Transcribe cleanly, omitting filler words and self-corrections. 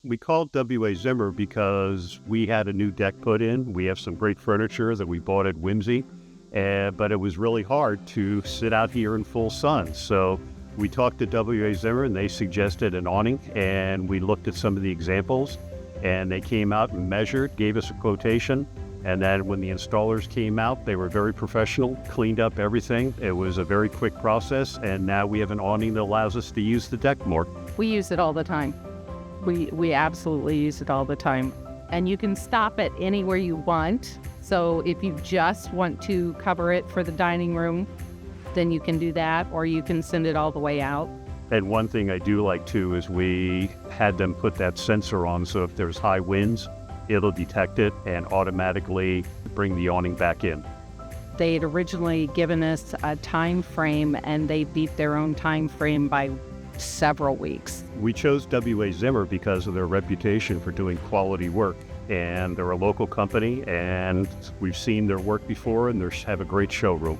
We called WA Zimmer because we had a new deck put in. We have some great furniture that we bought at Whimsy, but it was really hard to sit out here in full sun. So we talked to WA Zimmer and they suggested an awning, and we looked at some of the examples, and they came out and measured, gave us a quotation. And then when the installers came out, they were very professional, cleaned up everything. It was a very quick process, and now we have an awning that allows us to use the deck more. We use it all the time. We absolutely use it all the time. And you can stop it anywhere you want. So if you just want to cover it for the dining room, then you can do that, or you can send it all the way out. And one thing I do like too is we had them put that sensor on, so if there's high winds, it'll detect it and automatically bring the awning back in. They had originally given us a time frame, and they beat their own time frame by several weeks. We chose WA Zimmer because of their reputation for doing quality work, and they're a local company, and we've seen their work before, and they have a great showroom.